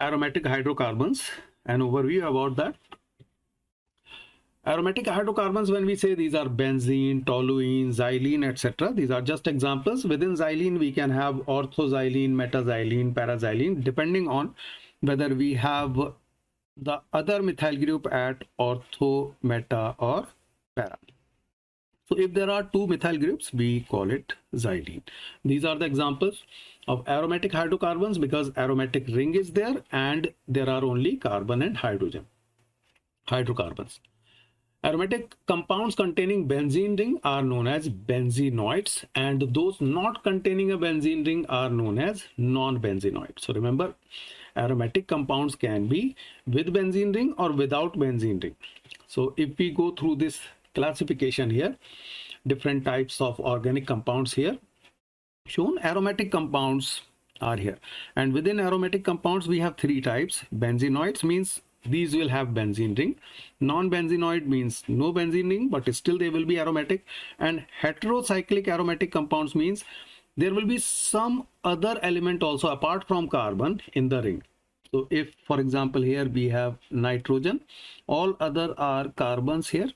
aromatic hydrocarbons, an overview about that. Aromatic hydrocarbons, when we say these are benzene, toluene, xylene, etc., these are just examples. Within xylene, we can have orthoxylene, metaxylene, paraxylene, depending on whether we have the other methyl group at ortho, meta, or para. So if there are two methyl groups, we call it xylene. These are the examples of aromatic hydrocarbons because aromatic ring is there and there are only carbon and hydrogen. Hydrocarbons. Aromatic compounds containing benzene ring are known as benzenoids, and those not containing a benzene ring are known as non-benzenoids. So remember, aromatic compounds can be with benzene ring or without benzene ring. So if we go through this classification here, different types of organic compounds here shown. Aromatic compounds are here, and within aromatic compounds we have three types. Benzenoids means these will have benzene ring. Non-benzenoid means no benzene ring, but still they will be aromatic. And heterocyclic aromatic compounds means there will be some other element also apart from carbon in the ring. So if, for example, here we have nitrogen, all other are carbons here,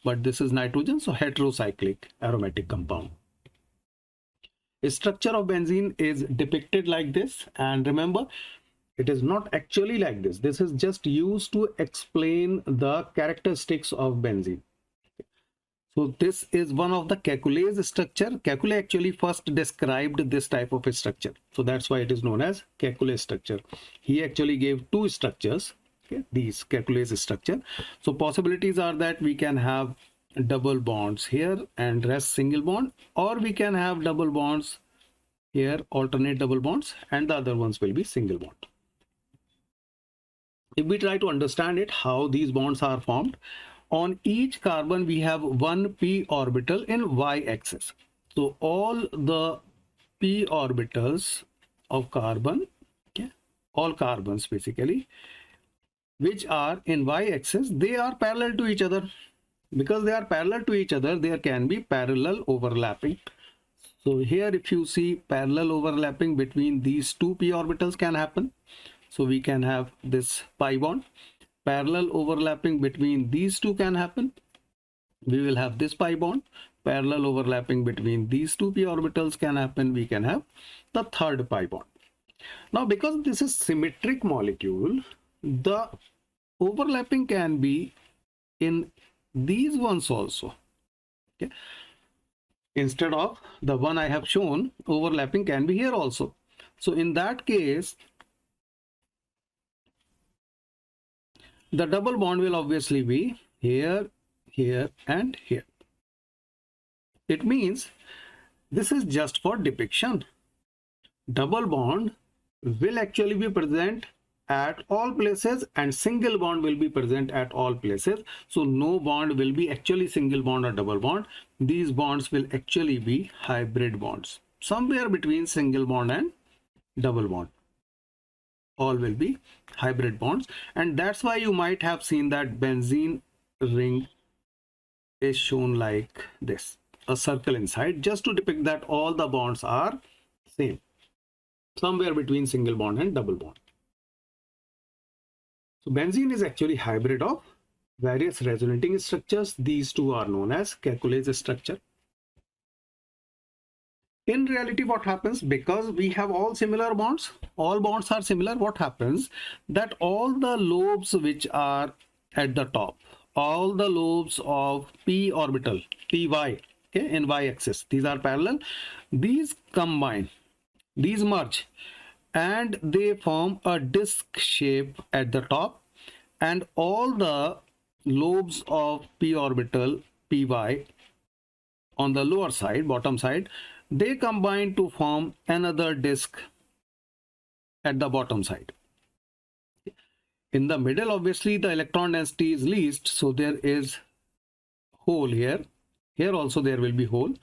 but this is nitrogen, so heterocyclic aromatic compound. The structure of benzene is depicted like this, and remember, it is not actually like this. This is just used to explain the characteristics of benzene. So this is one of the Kekule's structure. Kekule actually first described this type of a structure. So that's why it is known as Kekule structure. He actually gave two structures, okay, these Kekule's structure. So possibilities are that we can have double bonds here and rest single bond, or we can have double bonds here, alternate double bonds, and the other ones will be single bond. If we try to understand it, how these bonds are formed, on each carbon we have one p orbital in y-axis. So all the p orbitals of carbon, okay, all carbons basically, which are in y-axis, they are parallel to each other. Because they are parallel to each other, there can be parallel overlapping. So here if you see, parallel overlapping between these two p orbitals can happen. So we can have this pi bond. Parallel overlapping between these two can happen. We will have this pi bond. Parallel overlapping between these two p orbitals can happen. We can have the third pi bond. Now, because this is symmetric molecule, the overlapping can be in these ones also. Okay. Instead of the one I have shown, overlapping can be here also. So in that case, the double bond will obviously be here, here, and here. It means this is just for depiction. Double bond will actually be present at all places and single bond will be present at all places. So no bond will be actually single bond or double bond. These bonds will actually be hybrid bonds, somewhere between single bond and double bond. All will be hybrid bonds, and that's why you might have seen that benzene ring is shown like this, a circle inside, just to depict that all the bonds are same, somewhere between single bond and double bond. So benzene is actually hybrid of various resonating structures. These two are known as Kekule's structure. In reality, what happens, because we have all similar bonds, all bonds are similar, what happens that all the lobes which are at the top, all the lobes of p orbital, py, okay, in y-axis, these are parallel, these combine, these merge, and they form a disc shape at the top, and all the lobes of p orbital, py, on the lower side, bottom side, they combine to form another disk at the bottom side. In the middle, obviously, the electron density is least, so there is hole here. Here also there will be hole,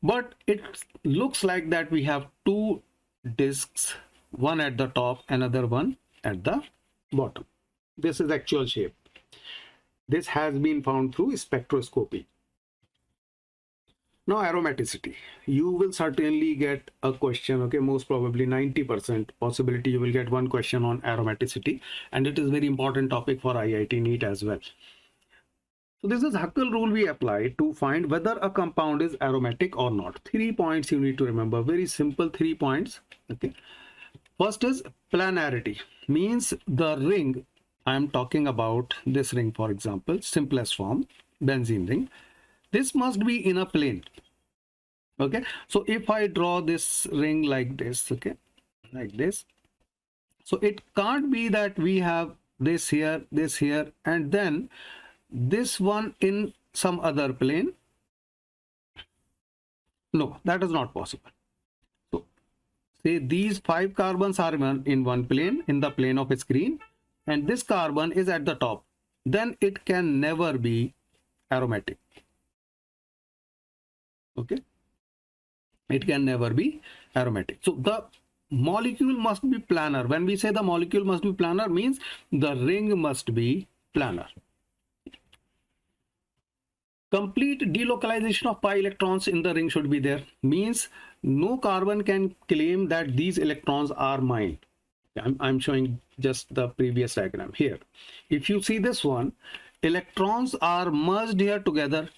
but it looks like that we have two disks, one at the top, another one at the bottom. This is actual shape. This has been found through spectroscopy. Now aromaticity, you will certainly get a question, okay, most probably 90% possibility you will get one question on aromaticity, and it is very important topic for IIT NEET as well. So this is Huckel rule we apply to find whether a compound is aromatic or not. 3 points you need to remember, very simple 3 points, okay. First is planarity, means the ring, I am talking about this ring, for example, simplest form, benzene ring. This must be in a plane, okay. So if I draw this ring like this, okay, like this, so it can't be that we have this here, and then this one in some other plane. No, that is not possible. So say these 5 carbons are in one plane, in the plane of a screen, and this carbon is at the top, then it can never be aromatic, okay. It can never be aromatic. So the molecule must be planar. When we say the molecule must be planar, means the ring must be planar. Complete delocalization of pi electrons in the ring should be there, means no carbon can claim that these electrons are mine. I'm showing just the previous diagram here. If you see this one, electrons are merged here together.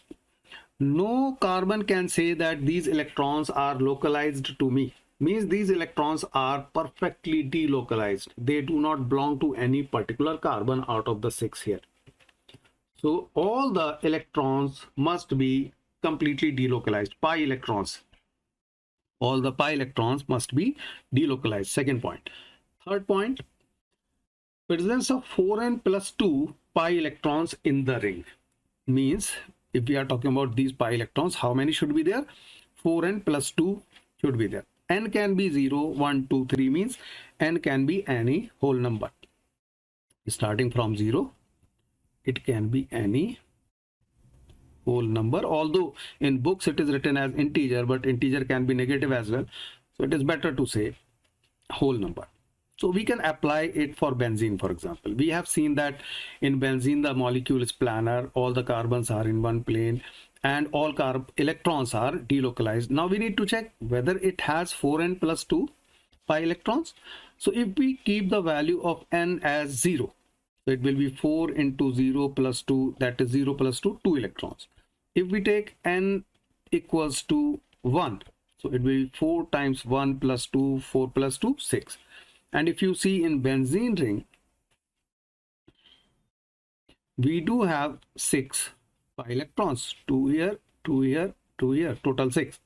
No carbon can say that these electrons are localized to me, means these electrons are perfectly delocalized. They do not belong to any particular carbon out of the 6 here. So all the electrons must be completely delocalized, pi electrons. All the pi electrons must be delocalized. Second point. Third point, presence of 4n plus 2 pi electrons in the ring, means if we are talking about these pi electrons, how many should be there? 4n plus 2 should be there. N can be 0, 1, 2, 3, means n can be any whole number. Starting from 0, it can be any whole number, although in books it is written as integer, but integer can be negative as well. So it is better to say whole number. So we can apply it for benzene, for example. We have seen that in benzene, the molecule is planar, all the carbons are in one plane, and all electrons are delocalized. Now we need to check whether it has 4n plus 2 pi electrons. So if we keep the value of n as 0, so it will be 4 into 0 plus 2, that is 0 plus 2, 2 electrons. If we take n equals to 1, so it will be 4 times 1 plus 2, 4 plus 2, 6. And if you see in benzene ring, we do have 6 pi electrons, 2 here, 2 here, 2 here, total 6.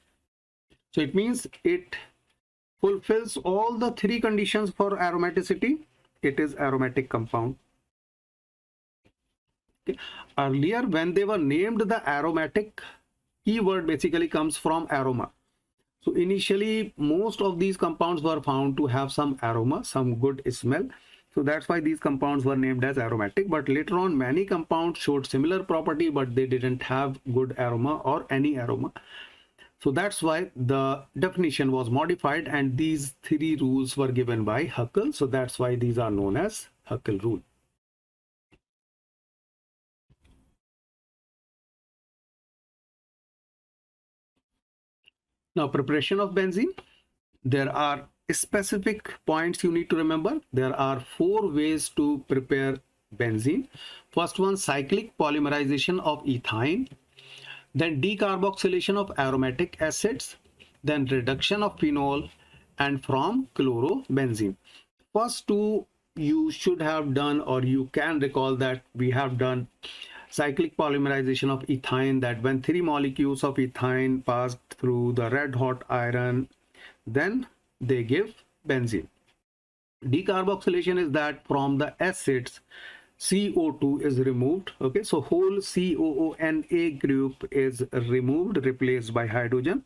So it means it fulfills all the 3 conditions for aromaticity. It is aromatic compound. Okay. Earlier, when they were named, the aromatic keyword basically comes from aroma. So initially, most of these compounds were found to have some aroma, some good smell. So that's why these compounds were named as aromatic. But later on, many compounds showed similar property, but they didn't have good aroma or any aroma. So that's why the definition was modified, and these 3 rules were given by Huckel. So that's why these are known as Huckel rule. Now, preparation of benzene. There are specific points you need to remember. There are 4 ways to prepare benzene. First one, cyclic polymerization of ethyne, then decarboxylation of aromatic acids, then reduction of phenol, and from chlorobenzene. First 2 you should have done, or you can recall that we have done cyclic polymerization of ethyne, that when 3 molecules of ethyne passed through the red hot iron, then they give benzene. Decarboxylation is that from the acids, CO2 is removed. Okay, so whole COONA group is removed, replaced by hydrogen.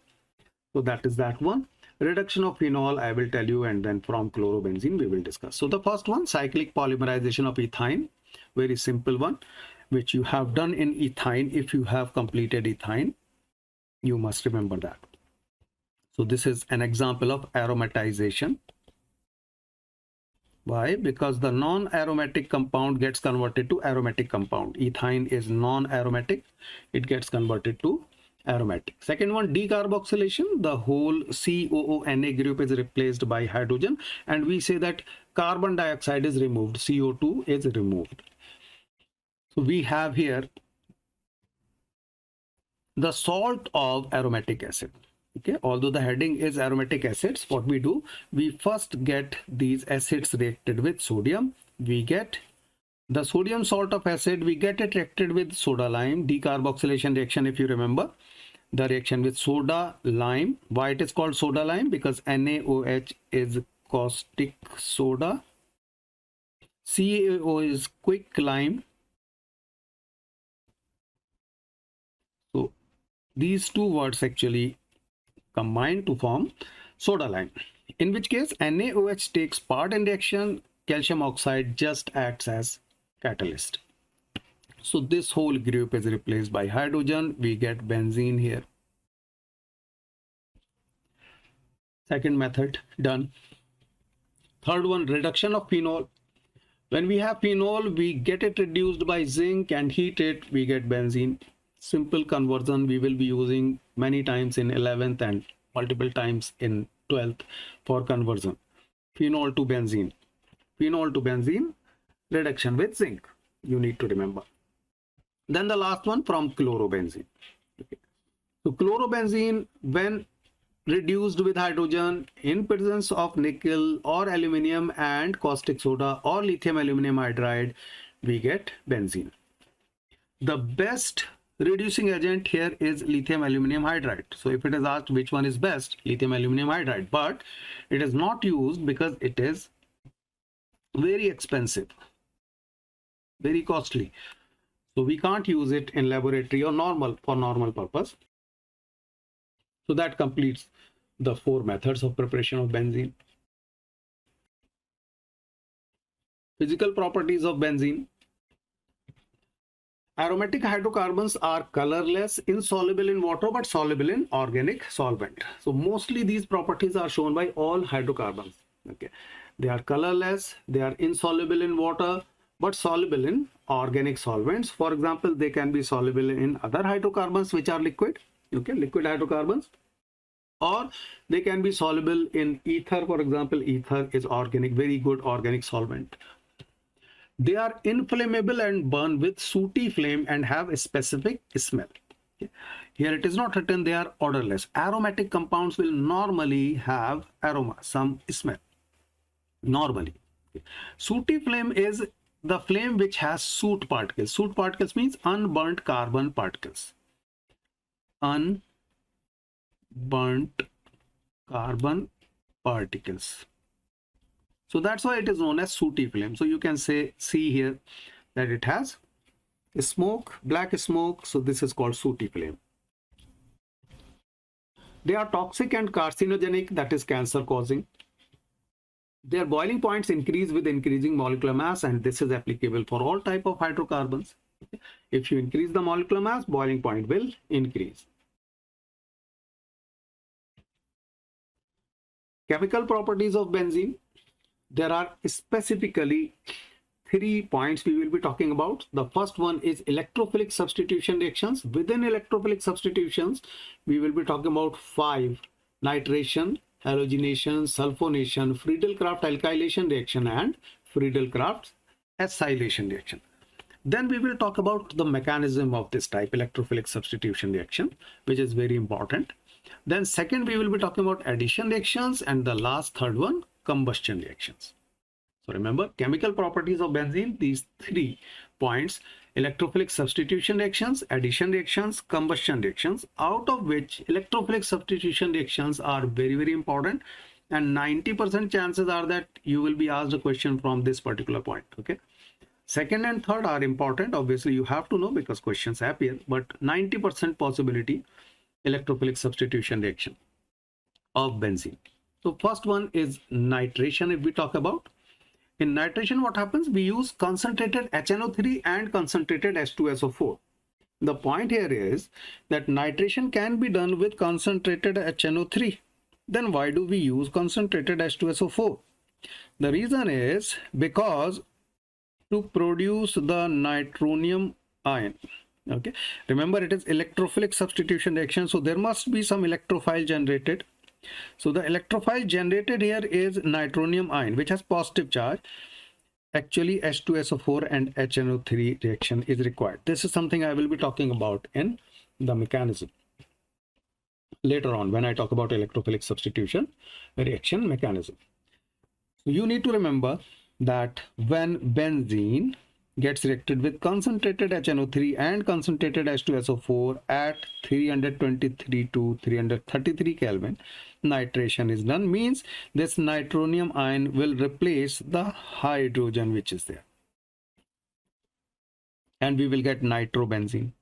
So that is that one. Reduction of phenol, I will tell you, and then from chlorobenzene we will discuss. So the first one, cyclic polymerization of ethyne, very simple one, which you have done in ethyne. If you have completed ethyne, you must remember that. So this is an example of aromatization. Why? Because the non-aromatic compound gets converted to aromatic compound. Ethyne is non-aromatic. It gets converted to aromatic. Second one, decarboxylation, the whole COONA group is replaced by hydrogen, and we say that carbon dioxide is removed, CO2 is removed. So we have here the salt of aromatic acid. Okay, although the heading is aromatic acids, what we do, we first get these acids reacted with sodium. We get the sodium salt of acid, we get it reacted with soda lime, decarboxylation reaction, if you remember. The reaction with soda lime. Why it is called soda lime? Because NaOH is caustic soda, CaO is quick lime. So these two words actually combine to form soda lime, in which case NaOH takes part in reaction, calcium oxide just acts as catalyst. So this whole group is replaced by hydrogen, we get benzene here. Second method done. Third one, reduction of phenol. When we have phenol, we get it reduced by zinc and heat it, we get benzene. Simple conversion we will be using many times in 11th and multiple times in 12th for conversion. Phenol to benzene. Phenol to benzene, reduction with zinc, you need to remember. Then the last one, from chlorobenzene. Okay. So chlorobenzene, when reduced with hydrogen in presence of nickel or aluminium and caustic soda or lithium aluminum hydride, we get benzene. The best reducing agent here is lithium aluminum hydride. So if it is asked which one is best, lithium aluminum hydride, but it is not used because it is very expensive, very costly. So we can't use it in laboratory or for normal purpose. So that completes the 4 methods of preparation of benzene. Physical properties of benzene. Aromatic hydrocarbons are colorless, insoluble in water, but soluble in organic solvent. So mostly these properties are shown by all hydrocarbons. Okay, they are colorless, they are insoluble in water, but soluble in organic solvents. For example, they can be soluble in other hydrocarbons which are liquid, okay, liquid hydrocarbons, or they can be soluble in ether. For example, ether is organic, very good organic solvent. They are inflammable and burn with sooty flame and have a specific smell. Okay. Here it is not written they are odorless. Aromatic compounds will normally have aroma, some smell, normally. Okay. Sooty flame is the flame which has soot particles. Soot particles means unburnt carbon particles. Unburnt carbon particles. So that's why it is known as sooty flame. So you can see here that it has smoke, black smoke. So this is called sooty flame. They are toxic and carcinogenic, that is cancer causing. Their boiling points increase with increasing molecular mass, and this is applicable for all type of hydrocarbons. If you increase the molecular mass, boiling point will increase. Chemical properties of benzene. There are specifically 3 points we will be talking about. The first one is electrophilic substitution reactions. Within electrophilic substitutions, we will be talking about 5: nitration, halogenation, sulfonation, Friedel-Crafts alkylation reaction, and Friedel-Crafts acylation reaction. Then we will talk about the mechanism of this type, electrophilic substitution reaction, which is very important. Then second, we will be talking about addition reactions, and the last, third one, combustion reactions. So remember, chemical properties of benzene, these 3 points: electrophilic substitution reactions, addition reactions, combustion reactions, out of which electrophilic substitution reactions are very, very important, and 90% chances are that you will be asked a question from this particular point. Okay, second and third are important, obviously you have to know because questions appear, but 90% possibility electrophilic substitution reaction of benzene. So first one is nitration. If we talk about, in nitration, what happens? We use concentrated HNO3 and concentrated H2SO4. The point here is that nitration can be done with concentrated HNO3. Then why do we use concentrated H2SO4? The reason is because to produce the nitronium ion, Okay, remember it is electrophilic substitution reaction, so there must be some electrophile generated. So the electrophile generated here is nitronium ion, which has positive charge. Actually H2SO4 and HNO3 reaction is required. This is something I will be talking about in the mechanism later on when I talk about electrophilic substitution reaction mechanism. So you need to remember that when benzene gets reacted with concentrated HNO3 and concentrated H2SO4 at 323 to 333 Kelvin, nitration is done. Means this nitronium ion will replace the hydrogen which is there, and we will get nitrobenzene.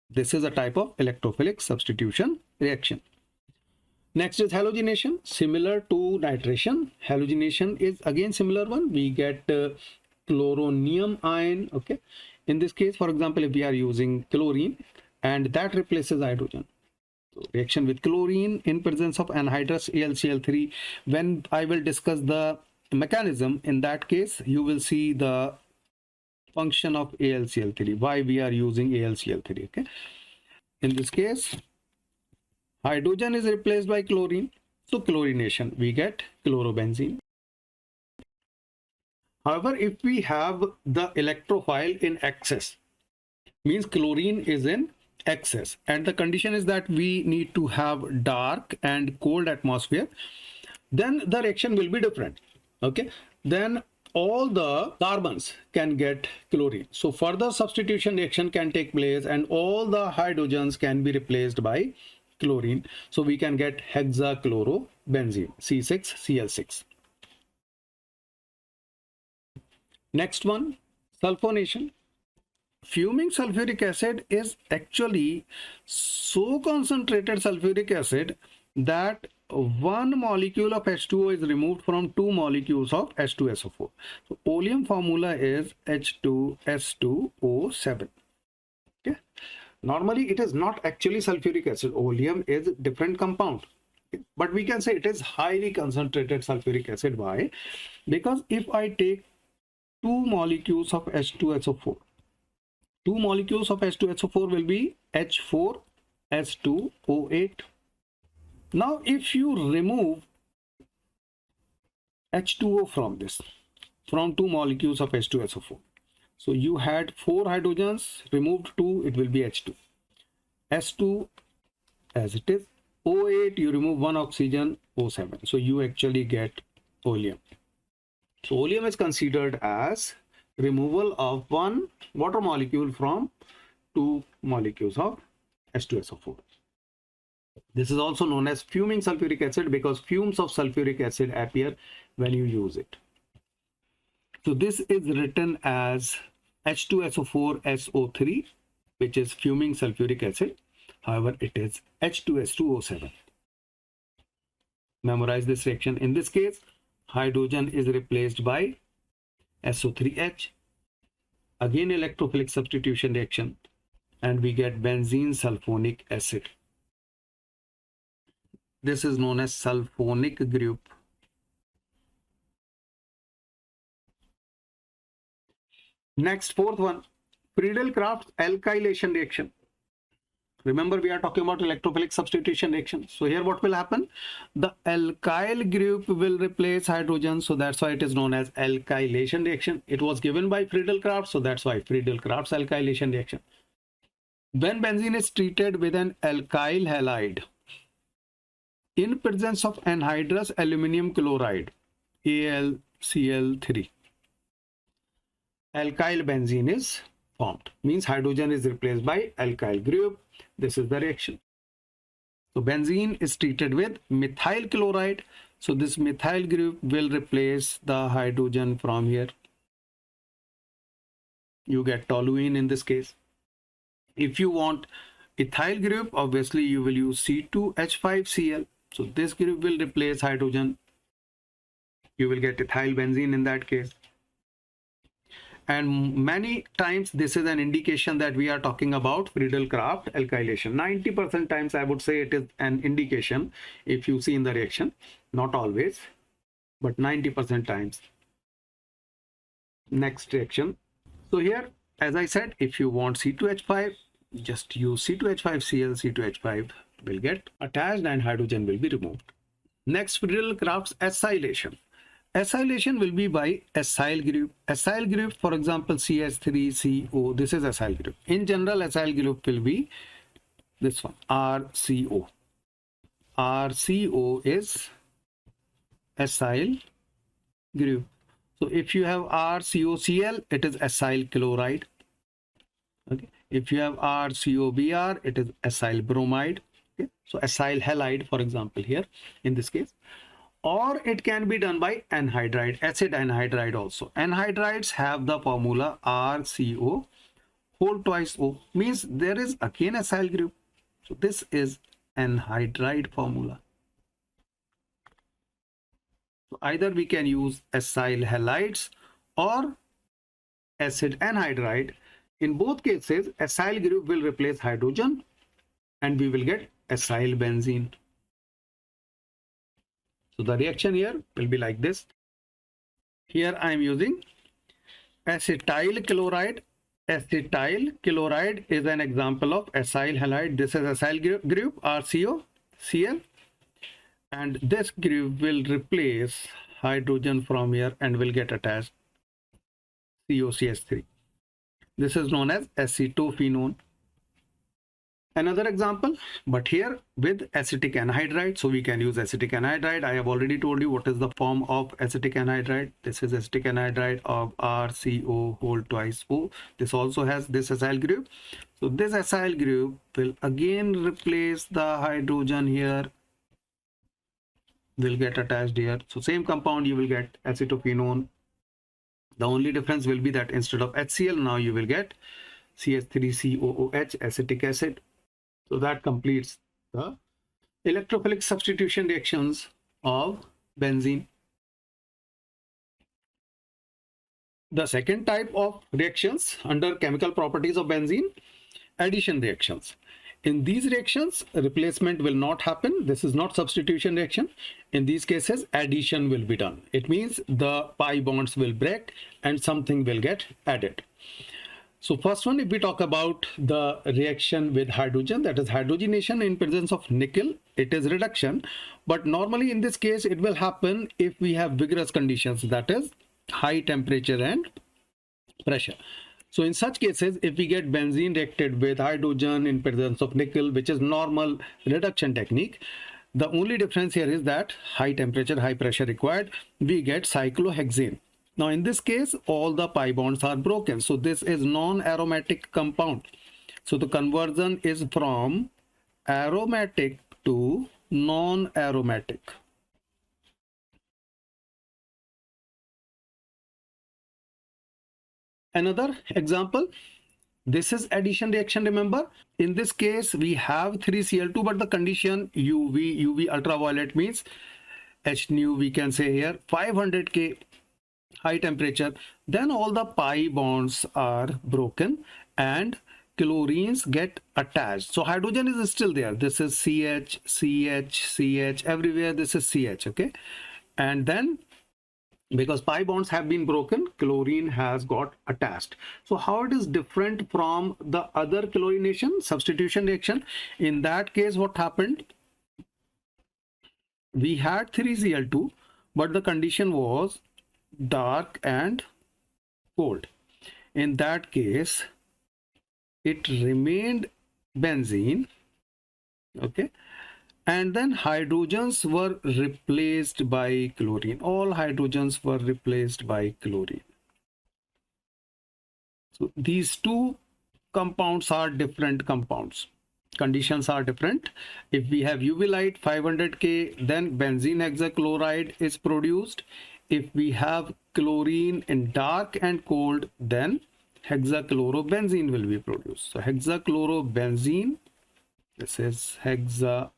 This is a type of electrophilic substitution reaction. Next is halogenation. Similar to nitration, halogenation is again similar one. We get chloronium ion. Okay, in this case, for example, if we are using chlorine and that replaces hydrogen, so reaction with chlorine in presence of anhydrous AlCl3. When I will discuss the mechanism, in that case you will see the function of AlCl3, why we are using AlCl3. Okay, in this case hydrogen is replaced by chlorine, so chlorination, we get chlorobenzene. However, if we have the electrophile in excess, means chlorine is in excess, and the condition is that we need to have dark and cold atmosphere, then the reaction will be different. Okay, then all the carbons can get chlorine, so further substitution reaction can take place and all the hydrogens can be replaced by chlorine, so we can get hexachlorobenzene, C6Cl6. Next one, sulfonation. Fuming sulfuric acid is actually so concentrated sulfuric acid that one molecule of H2O is removed from two molecules of H2SO4. So oleum formula is H2S2O7. Okay, normally it is not actually sulfuric acid. Oleum is different compound, but we can say it is highly concentrated sulfuric acid. Why? Because if I take two molecules of H2SO4, two molecules of H2SO4 will be H4S2O8. Now if you remove H2O from this, from two molecules of H2SO4, so you had 4 hydrogens, removed 2, it will be H2. S2 as it is, O8, you remove 1 oxygen, O7, so you actually get oleum. So oleum is considered as removal of one water molecule from two molecules of H2SO4. This is also known as fuming sulfuric acid because fumes of sulfuric acid appear when you use it. So this is written as H2SO4SO3, which is fuming sulfuric acid. However, it is H2S2O7. Memorize this reaction. In this case, hydrogen is replaced by SO3H. Again electrophilic substitution reaction, and we get benzene sulfonic acid. This is known as sulfonic group. Next, fourth one, Friedel-Crafts alkylation reaction. Remember, we are talking about electrophilic substitution reaction. So here what will happen? The alkyl group will replace hydrogen, so that's why it is known as alkylation reaction. It was given by Friedel-Crafts, so that's why Friedel-Crafts alkylation reaction. When benzene is treated with an alkyl halide in presence of anhydrous aluminum chloride, AlCl3, alkyl benzene is formed. Means hydrogen is replaced by alkyl group. This is the reaction. So benzene is treated with methyl chloride. So this methyl group will replace the hydrogen from here. You get toluene in this case. If you want ethyl group, obviously you will use C2H5Cl. So this group will replace hydrogen. You will get ethyl benzene in that case. And many times this is an indication that we are talking about Friedel-Crafts alkylation. 90% times I would say it is an indication if you see in the reaction. Not always, but 90% times. Next reaction. So here, as I said, if you want C2H5, just use C2H5Cl, C2H5 will get attached and hydrogen will be removed. Next, Friedel Crafts acylation. Acylation will be by acyl group. Acyl group, for example, CH3CO, this is acyl group. In general, acyl group will be this one, RCO. RCO is acyl group. So if you have RCOCl, it is acyl chloride. Okay. If you have RCOBr, it is acyl bromide. Okay. So acyl halide, for example, here in this case. Or it can be done by anhydride, acid anhydride also. Anhydrides have the formula RCO whole twice O, means there is again acyl group. So this is anhydride formula. So either we can use acyl halides or acid anhydride. In both cases, acyl group will replace hydrogen and we will get acyl benzene. So the reaction here will be like this. Here I am using acetyl chloride. Acetyl chloride is an example of acyl halide. This is acyl group RCOCl, and this group will replace hydrogen from here and will get attached COCH3. This is known as acetophenone. Another example, but here with acetic anhydride, so we can use acetic anhydride. I have already told you what is the form of acetic anhydride. This is acetic anhydride of RCO whole twice O. This also has this acyl group. So this acyl group will again replace the hydrogen here, will get attached here. So same compound you will get acetophenone. The only difference will be that instead of HCl, now you will get CH3COOH, acetic acid. So that completes the electrophilic substitution reactions of benzene. The second type of reactions under chemical properties of benzene, addition reactions. In these reactions, replacement will not happen. This is not substitution reaction. In these cases, addition will be done. It means the pi bonds will break and something will get added. So first one, if we talk about the reaction with hydrogen, that is hydrogenation in presence of nickel, it is reduction. But normally in this case, it will happen if we have vigorous conditions, that is high temperature and pressure. So in such cases, if we get benzene reacted with hydrogen in presence of nickel, which is normal reduction technique, the only difference here is that high temperature, high pressure required, we get cyclohexane. Now in this case, all the pi bonds are broken. So this is non-aromatic compound. So the conversion is from aromatic to non-aromatic. Another example, this is addition reaction. Remember, in this case, we have 3Cl2, but the condition UV ultraviolet means H nu, we can say here 500 K high temperature, then all the pi bonds are broken and chlorines get attached. So hydrogen is still there. This is CH, CH, CH, everywhere this is CH, okay? And then because pi bonds have been broken, chlorine has got attached. So how it is different from the other chlorination, substitution reaction? In that case, what happened? We had 3Cl2, but the condition was dark and cold. In that case, it remained benzene, okay, and then hydrogens were replaced by chlorine. All hydrogens were replaced by chlorine. So these two compounds are different compounds. Conditions are different. If we have UV light 500 K, then benzene hexachloride is produced. If we have chlorine in dark and cold, then hexachlorobenzene will be produced. So hexachlorobenzene, this is hexachlorobenzene.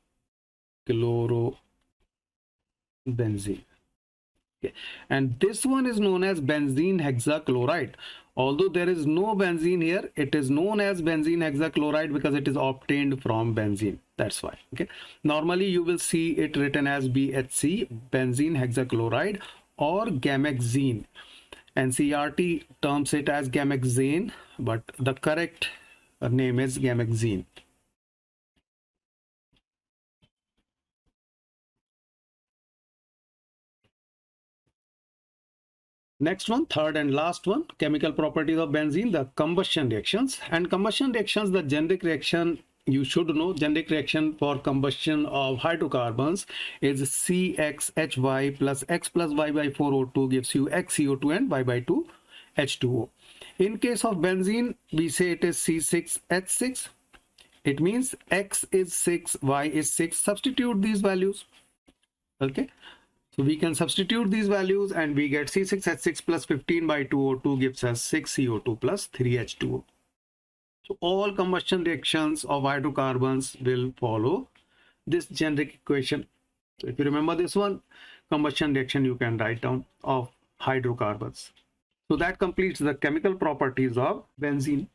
Okay. And this one is known as benzene hexachloride. Although there is no benzene here, it is known as benzene hexachloride because it is obtained from benzene. That's why. Okay. Normally you will see it written as BHC, benzene hexachloride, or gamexene. NCERT terms it as gamexane, but the correct name is gamexene. Next one, third and last one, chemical properties of benzene, the combustion reactions. And combustion reactions, the generic reaction you should know, generic reaction for combustion of hydrocarbons is CXHY plus X plus Y by 4O2 gives you XCO2 and Y by 2 H2O. In case of benzene, we say it is C6H6. It means X is 6, Y is 6. Substitute these values. Okay. So we can substitute these values and we get C6H6 plus 15 by 2O2 gives us 6CO2 plus 3H2O. So all combustion reactions of hydrocarbons will follow this generic equation. So if you remember this one, combustion reaction you can write down of hydrocarbons. So that completes the chemical properties of benzene.